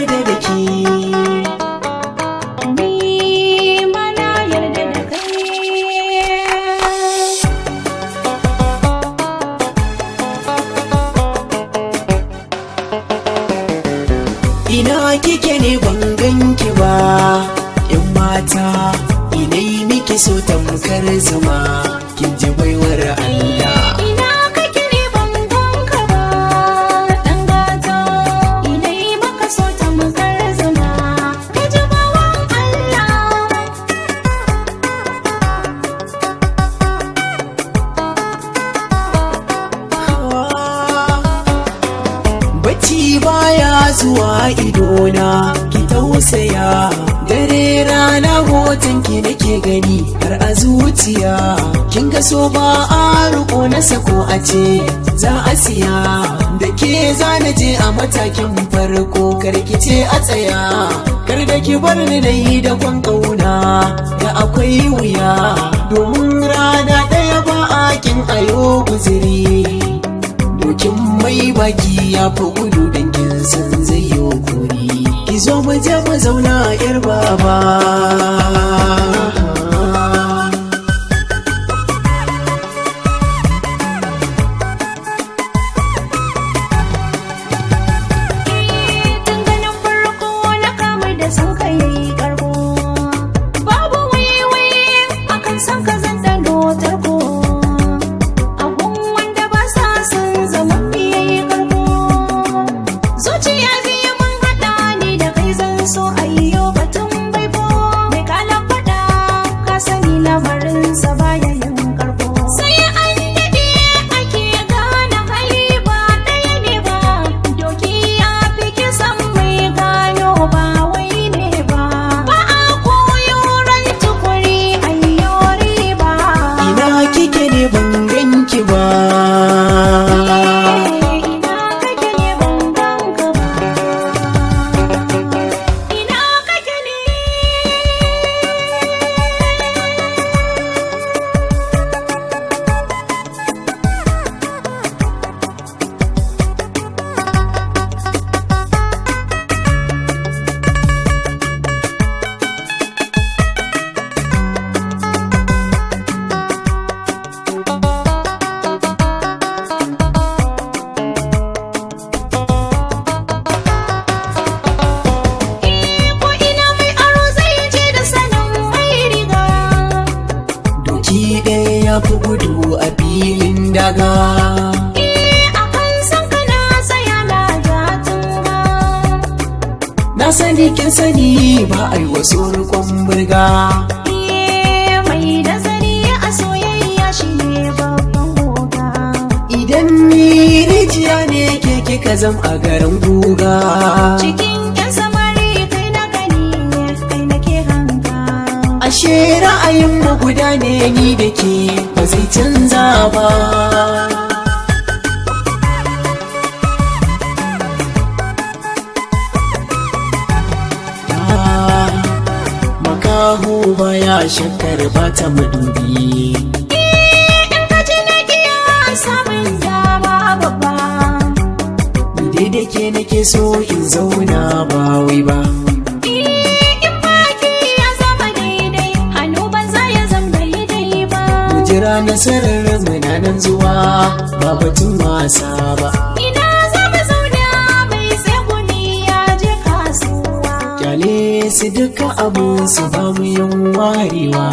yarda da ke. Ina kike ne ban ganki ba, ‘yan mata, inai miki so tamkar zuma, kin ji baiwar Allah. Ina kake ne ban ganka ba, ɗan gata, inai maka so tamkar zuma, ka ji bawan Allah. Bacci baya zuwa idona, ki tausaya, dare rana hoton ki nake gani har a zuciya. Kin ga so ba a riko na sako a ce za a siya, da ke za na je a matakin farko karkice a tsaya. Kar da ki bar ni na yi da kwan kauna da akwai wuya, domin rana ɗaya ba a kin ayo guziri. Dokin mai baki ya fi gudu dangin san zai yi kuri, ki zo mu je mu zauna yar baba. Tun ganin farko na kamar da san ka yayi karko, babu waiwai akan san ka zan dano tarko. Abun wanda ba sa son zaman mu yayi karko, zuciya biyu mun haɗa ni da kai zan so ayyo batun baiko. Mai kalan faɗa ka sani lamarinsa baya yin karko, sai an daɗe ake gane hali ba ɗaya ne ba. Doki ya fi kisan mai gano ba wai ne ba, ba a koyo ran tukuri ayyo riba. Ina kike ne ban ganki ba, Ina kake ne ban ganka ba, ina kake ne. Ko ina mai aro zai je da sanin mai riga. doki ɗaya ya fi gudu a filin daga. Akan san kana tsaya na jatunga. Na sani kin sani ba a yi wasu rikon burga. Mai nazari a soyayya shi ne babban goga. Idan ni rijiya ne ke kika zam a garin guga. Cikin 'yan samari kai na gani kai nake hanga. Ashe ra'ayin mu guda ne ni da ke ba zai canza ba. Makaho baya shakkar ba ta madubi. In ka ji na iya samun dama babba. Ni dai da ke nake so in zauna ba wai ba. In baki ya zama daidai, hannu ban za ya zama daidai ba. Mu jira nasarar mu na nan zuwa ba batun wasa ba. Ina zama zauna mai tsegumi ya je kasuwa. Kyale su duka abun su ba mu yin warewa.